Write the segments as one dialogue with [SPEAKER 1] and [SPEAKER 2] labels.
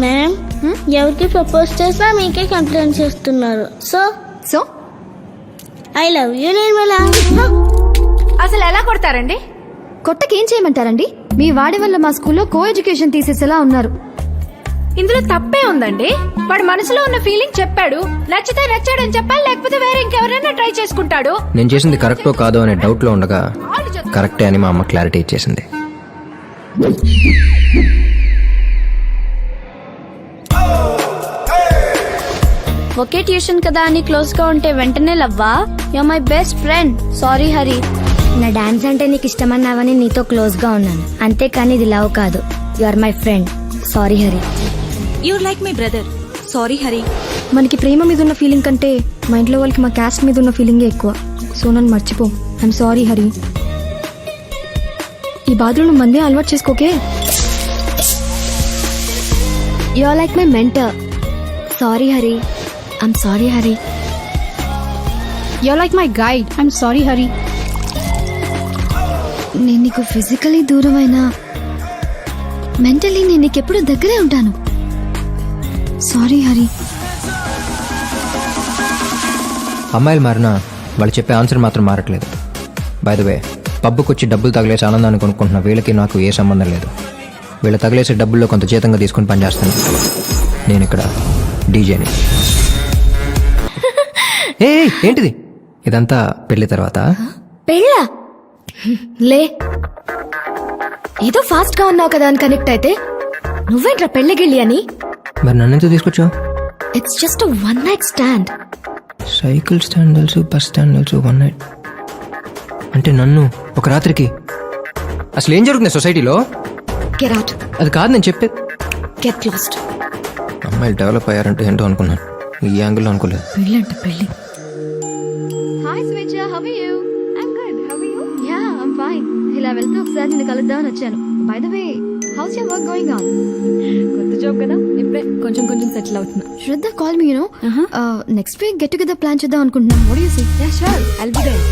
[SPEAKER 1] Ma'am ఎవరికి propose చేసినా మీకే కంప్లైంట్ చేస్తున్నారు. So
[SPEAKER 2] so
[SPEAKER 1] I love you Nirmala.
[SPEAKER 3] అసలు ఎలా కొడతారండి?
[SPEAKER 2] కొట్టకేం చేయమంటారండి? మీ వాడి వల్ల మా స్కూల్లో కో ఎడ్యుకేషన్ తీసేసేలా ఉన్నారు.
[SPEAKER 3] ఇందులో తప్పే ఉందండి. వాడు మనసులో ఉన్న ఫీలింగ్ చెప్పాడు. నచ్చితే నచ్చాడని చెప్పాలి, లేకపోతే వేరే ఇంకెవరైనా ట్రై చేసుకుంటాడు.
[SPEAKER 4] నేను చేసింది కరెక్టో కాదో అనే డౌట్ లో ఉండగా కరెక్టే అని మా అమ్మ క్లారిటీ ఇచ్చేసింది.
[SPEAKER 2] ఒకే ట్యూషన్ కదా అని క్లోజ్ గా ఉంటే వెంటనే లవ్వా? You are my best friend. Sorry Hari.
[SPEAKER 5] నా డాన్స్ అంటే నీకు ఇష్టమన్నావని నీతో క్లోజ్ గా ఉన్నాను, అంతేకాని ఇది లవ్ కాదు. You are my friend. Sorry Hari.
[SPEAKER 6] You're like my brother. Sorry Hari.
[SPEAKER 2] మనకి ప్రేమ మీద ఉన్న ఫీలింగ్ కంటే మా ఇంట్లో వాళ్ళకి మా క్యాస్ట్ మీద ఉన్న ఫీలింగే ఎక్కువ. సో నన్ను మర్చిపో. I'm sorry Hari. ఈ బాధలు నువ్వు మందే అలవాటు చేసుకోకే.
[SPEAKER 5] You are like my mentor. Sorry Hari. I'm sorry Hari.
[SPEAKER 2] You are like my guide. I'm sorry Hari.
[SPEAKER 5] నేను నీకు ఫిజికలీ దూరమైనా మెంటలీ నేను నీకెప్పుడు దగ్గరే ఉంటాను. సారీ హరి.
[SPEAKER 4] అమ్మాయిలు మారినా వాళ్ళు చెప్పే ఆన్సర్ మాత్రం మారట్లేదు. బై ద వే, పబ్బుకి వచ్చి డబ్బులు తగిలేసి ఆనందాన్ని కొనుక్కుంటున్న వీళ్ళకి నాకు ఏ సంబంధం లేదు. వీళ్ళు తగిలేసే డబ్బుల్లో కొంత జీతంగా తీసుకుని పనిచేస్తాను. నేను ఇక్కడ డీజేని. ఏ ఏంటిది ఇదంతా పెళ్లి తర్వాత?
[SPEAKER 5] పెళ్ళా? లే, ఏదో ఫాస్ట్ గా ఉన్నావు కదా అని కనెక్ట్ అయితే నువ్వేంట్రా పెళ్ళిగిళ్ళి అని.
[SPEAKER 4] మరి నన్ను ఎందుకు తీసుకొచ్చావు?
[SPEAKER 5] It's just one night stand.
[SPEAKER 4] Cycle stand తెలుసు, బస్ స్టాండ్ తెలుసు, వన్ నైట్ అంటే నన్ను ఒక రాత్రికి. అసలు ఏం జరుగుతుంది సొసైటీలో?
[SPEAKER 5] Get out.
[SPEAKER 4] అది కాదు నేను చెప్పేది.
[SPEAKER 5] Get lost.
[SPEAKER 4] అమ్మాయిలు డెవలప్ అయ్యారంటే ఏంటో అనుకున్నాను, ఈ యాంగిల్లో అనుకోలేదు.
[SPEAKER 5] పెళ్ళంట పెళ్ళి.
[SPEAKER 2] Hi Swecha, how are you? I'm good. How are you? Yeah, I'm fine. ఇలా వెళ్తూ ఒకసారి నిన్ను కలుద్దామని వచ్చాను. By the way, how's your work going on? కొత్త జాబ్ కదా, ఇప్పుడే కొంచెం కొంచెం సెటిల్ అవుతున్నా. Shraddha call me, you know. Next week get together plan చేద్దాం అనుకుంటున్నాం. What do you say? Yeah sure, I'll be there.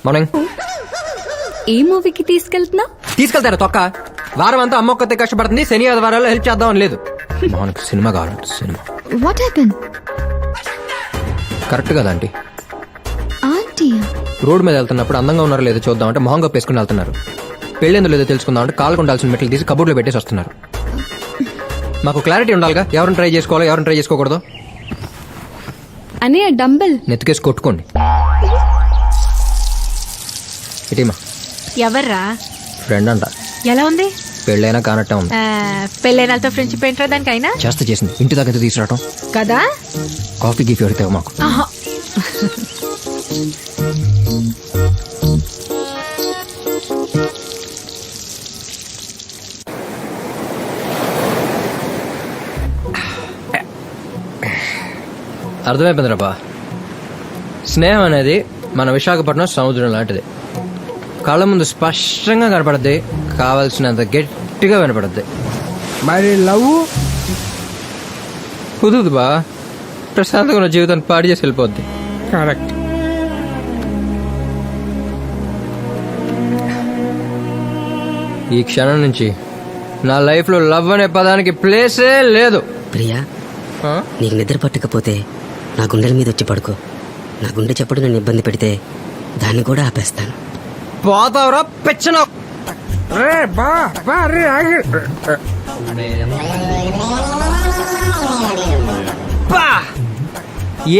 [SPEAKER 4] Morning.
[SPEAKER 6] ఏ మూవీకి తీసుకెళ్తున్నా?
[SPEAKER 4] తీసుకెళ్తారా తొక్క? వారం అంతా అమ్మ ఒక్కతే కష్టపడుతుంది, శని ఆదివారాల్లో హెల్ప్ చేద్దామని లేదు. మనకు సినిమా కావాలంటే సినిమా.
[SPEAKER 2] What happen?
[SPEAKER 4] కరెక్ట్ కదా ఆంటీ?
[SPEAKER 2] ఆంటీ
[SPEAKER 4] రోడ్ మీద వెళ్తున్నప్పుడు అందంగా ఉన్నారో లేదో చూద్దామంటే మొహంగా పేసుకుని వెళ్తున్నారు. పెళ్ళేందో లేదో తెలుసుకుందామంటే కాళ్ళకు ఉండాల్సిన మెట్లు తీసి కబోర్డ్లో పెట్టేసి వస్తున్నారు. మాకు క్లారిటీ ఉండాలిగా, ఎవరిని ట్రై చేసుకోవాలో ఎవరిని ట్రై చేసుకోకూడదు
[SPEAKER 6] అనే డంబెల్
[SPEAKER 4] నెత్తికేసి కొట్టుకోండి. ఇటీమా
[SPEAKER 3] ఎవర్రా?
[SPEAKER 4] ఫ్రెండ్ అంట.
[SPEAKER 3] ఎలా ఉంది?
[SPEAKER 4] పెళ్ళైనా కానట్టే ఉంది.
[SPEAKER 3] పెళ్ళైనాలతో ఫ్రెండ్షిప్ ఏంట్రా దానికైనా?
[SPEAKER 4] చేసింది ఇంటి దగ్గర తీసుకురావటం
[SPEAKER 3] కదా.
[SPEAKER 4] కాఫీ గిఫ్ట్ అడితే మాకు. అర్థమైపోయింది రాబా. స్నేహం అనేది మన విశాఖపట్నం సముద్రం లాంటిది. కళ్ళ ముందు స్పష్టంగా కనపడద్ది, కావాల్సినంత గట్టిగా వినపడద్ది.
[SPEAKER 7] మరి లవ్
[SPEAKER 4] కుదురుదు బా, ప్రశాంతంగా ఉన్న జీవితాన్ని పాడు చేసి వెళ్ళిపోద్ది.
[SPEAKER 7] కరెక్ట్.
[SPEAKER 4] ఈ క్షణం నుంచి నా లైఫ్ లో లవ్ అనే పదానికి ప్లేసే లేదు.
[SPEAKER 8] ప్రియా, నీకు నిద్ర పట్టకపోతే నా గుండెల మీద వచ్చి పడుకో. నా గుండె చప్పుడు నన్ను ఇబ్బంది పెడితే దాన్ని కూడా ఆపేస్తాను.
[SPEAKER 4] పోతావరా పెచ్చన.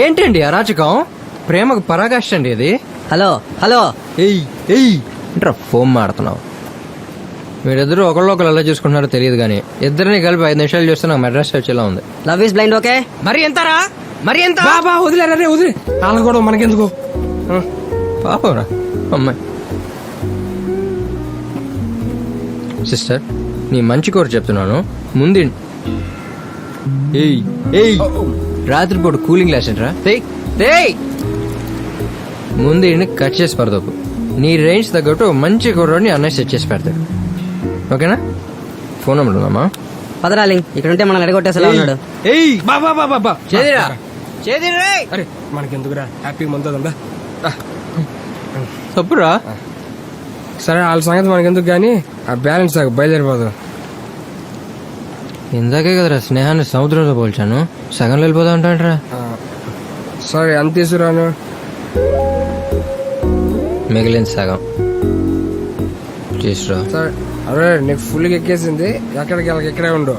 [SPEAKER 4] ఏంటండి అరాచకం? ప్రేమకు పరాకాష్ట అండి అది.
[SPEAKER 8] హలో హలో,
[SPEAKER 4] ఏంట్రా ఫోన్ మాడుతున్నావు? మీరిద్దరు ఒకళ్ళు ఎలా చూసుకుంటున్నారో తెలియదు కానీ ఇద్దరిని కలిపి 5 నిమిషాలు చూస్తే నాకు మెడ్రాస్ వచ్చేలా ఉంది.
[SPEAKER 8] Love is blind. ఓకే,
[SPEAKER 4] మరి ఎంతరా? మరి ఎంత?
[SPEAKER 7] బాబా వదిలేరా రే, వదిలే. వాళ్ళని కూడా మనకెందుకు?
[SPEAKER 4] పాపరా అమ్మాయి. సిస్టర్ నీ మంచి కోరు చెప్తున్నాను ముందు ఏయ్ ఏయ్ రాత్రిపూట కూలింగ్ గ్లాస్ ఏంట్రా ముందు కట్ చేసి పడదోపు నీ రేంజ్ తగ్గట్టు మంచి కుర్రోడిని అన్నయ్య సెట్ చేసి పెడతాడు ఓకేనా ఫోన్ నెంబర్ ఉందమ్మా
[SPEAKER 8] పదరాలింగ్ ఇక్కడ ఉంటే మనం అడగొట్టేసలా ఉన్నాడు.
[SPEAKER 4] ఏయ్
[SPEAKER 7] బాబా
[SPEAKER 4] చేదిరా చేదిరా
[SPEAKER 7] అరే మనకెందుకురా హ్యాపీ మంతుందా
[SPEAKER 4] తప్పురా
[SPEAKER 7] సరే వాళ్ళ సంగతి మనకెందుకు కానీ ఆ బ్యాలెన్స్ బయలుదేరిపోదు.
[SPEAKER 4] ఇందాకే కదరా స్నేహాన్ని సముద్రంతో పోల్చాను సగంలో వెళ్ళిపోతా ఉంటాంట్రా
[SPEAKER 7] సరే ఎంత తీసుకురాను?
[SPEAKER 4] మిగిలిన సగం తీసురా
[SPEAKER 7] సరే అరే నీకు ఫుల్గా ఎక్కేసింది ఎక్కడికి వెళ్ళక ఇక్కడే ఉండు.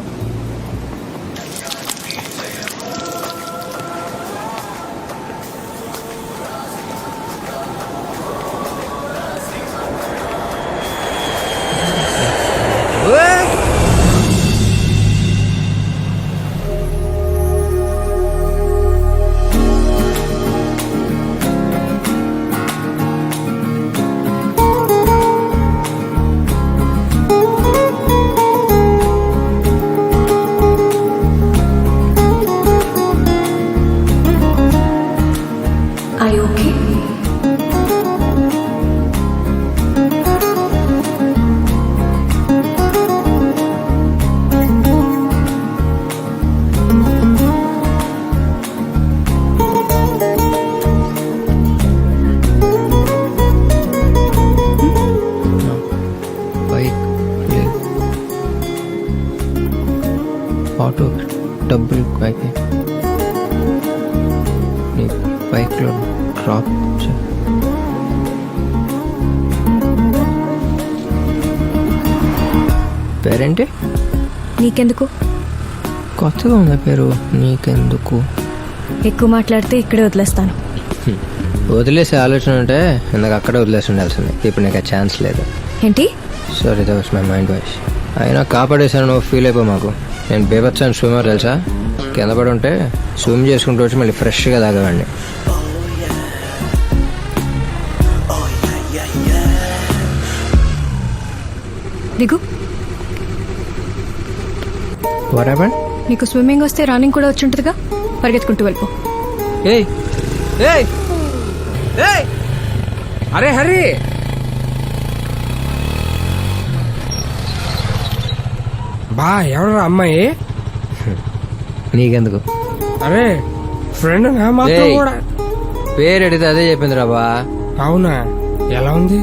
[SPEAKER 4] బైక్ లేదు ఆటో డబ్బులు అయిపోయి నీ బైక్లో డ్రాప్ పేరేంటి
[SPEAKER 5] నీకెందుకు?
[SPEAKER 4] కొత్తగా ఉంది పేరు నీకెందుకు
[SPEAKER 5] ఎక్కువ మాట్లాడితే ఇక్కడే వదిలేస్తాను.
[SPEAKER 4] వదిలేసే ఆలోచన ఉంటే ఇందాక అక్కడే వదిలేసి ఉండాల్సింది ఇప్పుడు నీకు ఆ ఛాన్స్ లేదు.
[SPEAKER 5] ఏంటి?
[SPEAKER 4] Sorry that was my mind voice. అయినా కాపాడేసాను నువ్వు ఫీల్ అయిపో మాకు. నేను బేబత్సాను స్విమ్మర్ తెలుసా కింద పడి ఉంటే స్విమ్ చేసుకుంటూ వచ్చి మళ్ళీ ఫ్రెష్గా తాగేవాడిని.
[SPEAKER 5] దిగు.
[SPEAKER 4] What happened?
[SPEAKER 5] నీకు స్విమ్మింగ్ వస్తే రన్నింగ్ కూడా వచ్చి ఉంటుందిగా, పరిగెత్తుకుంటూ వెళ్ళిపో.
[SPEAKER 4] ఏయ్ ఏయ్ ఏయ్
[SPEAKER 7] అరే హరి బా ఎవరు అమ్మాయి?
[SPEAKER 4] నీకెందుకు?
[SPEAKER 7] అరే ఫ్రెండ్ నా మాత్రం
[SPEAKER 4] ఏయ్.
[SPEAKER 7] కూడా.
[SPEAKER 4] పేరు అడిగితే అదే చెప్పింది రాబా.
[SPEAKER 7] అవునా ఎలా ఉంది?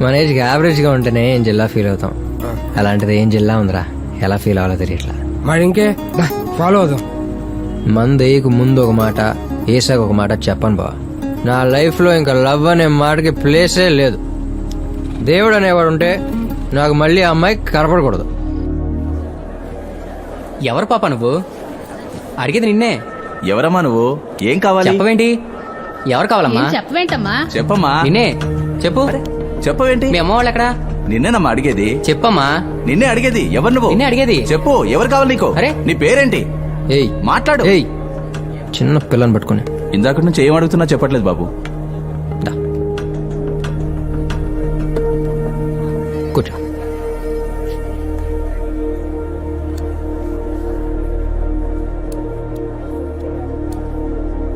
[SPEAKER 4] మన ఏజ్కి యావరేజ్గా ఉంటేనే ఏం జిల్లా ఫీల్ అవుతాం. అలాంటిది ఏం జిల్లా ఉందిరా, ఎలా ఫీల్ అవ్వాలో తెలియట్లా.
[SPEAKER 7] మరి ఇంకే ఫాలో అవుదాం.
[SPEAKER 4] మందు వేయకు ముందు ఒక మాట వేసాక ఒక మాట చెప్పను బా. నా లైఫ్లో ఇంకా లవ్ అనే మాటకి ప్లేసే లేదు. దేవుడు అనేవాడు ఉంటే నాకు మళ్ళీ ఆ అమ్మాయి కనపడకూడదు.
[SPEAKER 9] ఎవరు పాప నువ్వు? అడిగేది నిన్నే.
[SPEAKER 10] ఎవరమ్మా నువ్వు? ఏం కావాలి?
[SPEAKER 9] చెప్పవేంటి? ఎవరు కావాలమ్మా?
[SPEAKER 6] చెప్పవేంటమ్మా?
[SPEAKER 10] చెప్పమ్మా.
[SPEAKER 9] నిన్నే చెప్పు.
[SPEAKER 10] చెప్పవేంటి?
[SPEAKER 9] మీ అమ్మ వాళ్ళు ఎక్కడా?
[SPEAKER 10] నిన్నేనమ్మా అడిగేది.
[SPEAKER 9] చెప్పమ్మా.
[SPEAKER 10] నిన్నే అడిగేది. ఎవరు నువ్వు?
[SPEAKER 9] నిన్నే అడిగేది.
[SPEAKER 10] చెప్పు ఎవరు కావాలి నీకు?
[SPEAKER 9] అరే.
[SPEAKER 10] నీ పేరేంటి?
[SPEAKER 4] ఏయ్
[SPEAKER 10] మాట్లాడు.
[SPEAKER 4] ఏయ్ చిన్న పిల్లని పట్టుకుని
[SPEAKER 10] ఇందాక నుంచి ఏం అడుగుతున్నా చెప్పట్లేదు బాబు.
[SPEAKER 4] దా కూర్చో.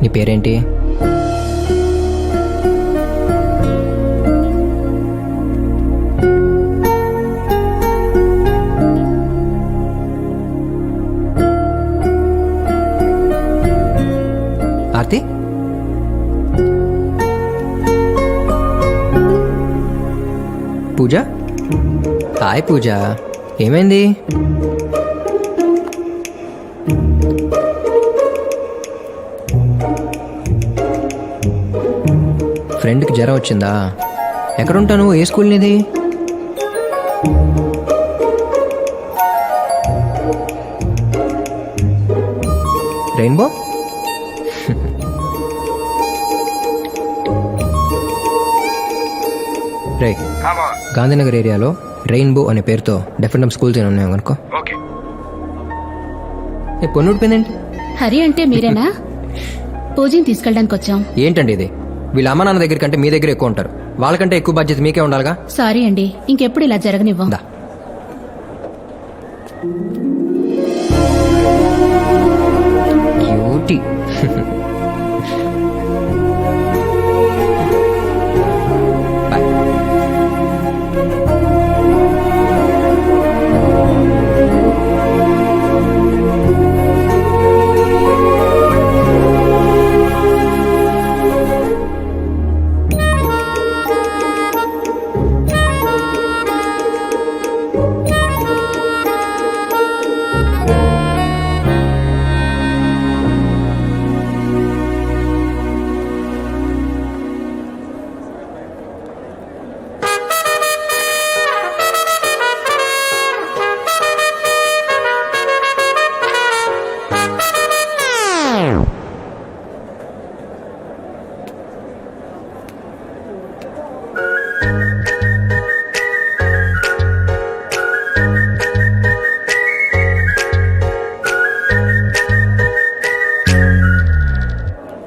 [SPEAKER 4] నీ పేరేంటి? ఆర్తి? పూజ? హాయ్ పూజ, ఏమైంది? ఫ్రెండ్కి జ్వరం వచ్చిందా? ఎక్కడుంటాను? ఏ స్కూల్ నీది? రెయిన్బో? రే గాంధీనగర్ ఏరియాలో రెయిన్బో అనే పేరుతో డెఫినెట్ స్కూల్స్ ఏమైనా ఉన్నాయో కనుకో. ఏ పొన్నుడిపోయిందేంటి?
[SPEAKER 6] హరి అంటే మీరేనా? పూజని తీసుకెళ్ళడానికి వచ్చాం.
[SPEAKER 4] ఏంటండి ఇది? వీళ్ళ అమ్మ నాన్న దగ్గర కంటే మీ దగ్గర ఎక్కువ ఉంటారు. వాళ్ళకంటే ఎక్కువ బాధ్యత మీకే ఉండాలిగా.
[SPEAKER 6] సారీ అండి, ఇంకెప్పుడు ఇలా జరగనివ్వం.
[SPEAKER 4] దా cutie. Bye.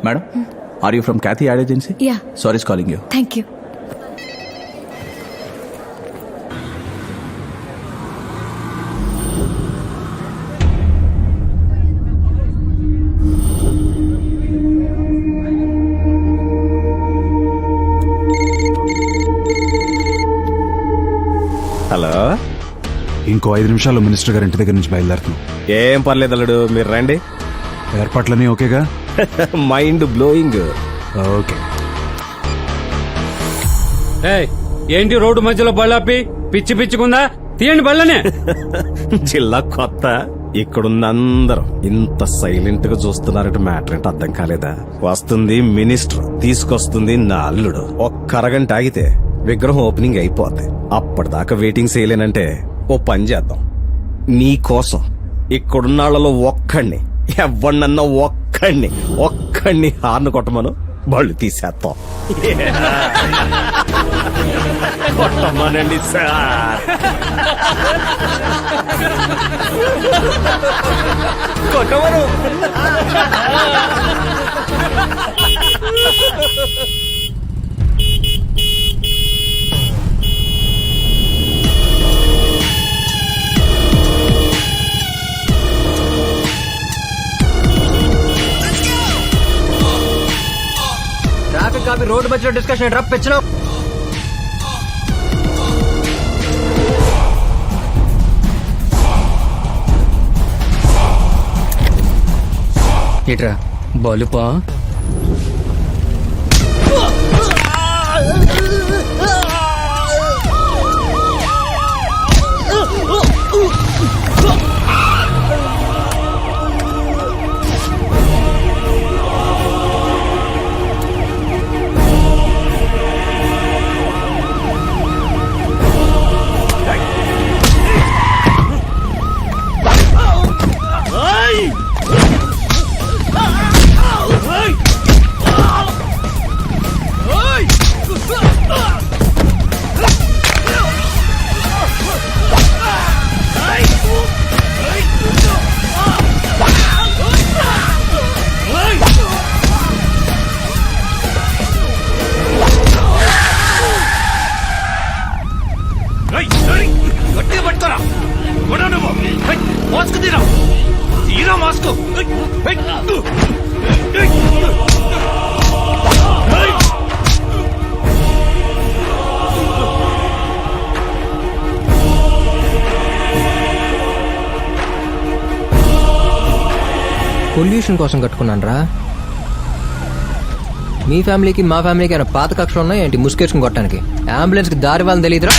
[SPEAKER 10] Madam, are you from Kathy ad agency?
[SPEAKER 5] Yeah,
[SPEAKER 10] sorry calling you.
[SPEAKER 5] Thank you.
[SPEAKER 11] Hello,
[SPEAKER 12] ఇంకో 5 నిమిషాల్లో మినిస్టర్ గారి ఇంటి దగ్గర నుంచి బయలుదేరుతున్నాం.
[SPEAKER 11] ఏం పర్లేదు అల్లుడు, మీరు రండి.
[SPEAKER 12] ఏర్పాట్లన్నీ ఓకేగా?
[SPEAKER 11] Mind blowing.
[SPEAKER 12] ఓకే.
[SPEAKER 7] ఏంటి రోడ్డు మధ్యలో బళ్ళాపి పిచ్చి పిచ్చుకుందా? తీయండి బళ్ళనే.
[SPEAKER 11] జిల్లా కొత్త, ఇక్కడున్న అందరూ ఇంత సైలెంట్ గా చూస్తున్నారంటే మ్యాటర్ ఏంటో అర్థం కాలేదా? వస్తుంది మినిస్టర్, తీసుకొస్తుంది నా అల్లుడు. ఒక్క అరగంట ఆగితే విగ్రహం ఓపెనింగ్ అయిపోద్ది. అప్పటిదాకా వెయిటింగ్ చేయలేనంటే ఓ పని చేద్దాం. నీ కోసం ఇక్కడున్న వాళ్ళలో ఎవరినన్నా ఒక్కడిని హార్న్ కొట్టమను, బళ్ళు తీసేస్తాం. కొట్టమనండి సార్, కొట్టమను.
[SPEAKER 4] ట్రాఫిక్ కాపీ రోడ్డు మధ్యలో డిస్కషన్ డ్రాప్ పెంచడం.
[SPEAKER 9] ఇట్రా బలుపా.
[SPEAKER 4] పొల్యూషన్ కోసం కట్టుకున్నాను రా. మీ ఫ్యామిలీకి మా ఫ్యామిలీకి ఏమైనా పాత కక్షలు ఉన్నాయి ఏంటి ముసుకేసుకుని కొట్టడానికి? అంబులెన్స్ కి దారి వాళ్ళని తెలియదురా.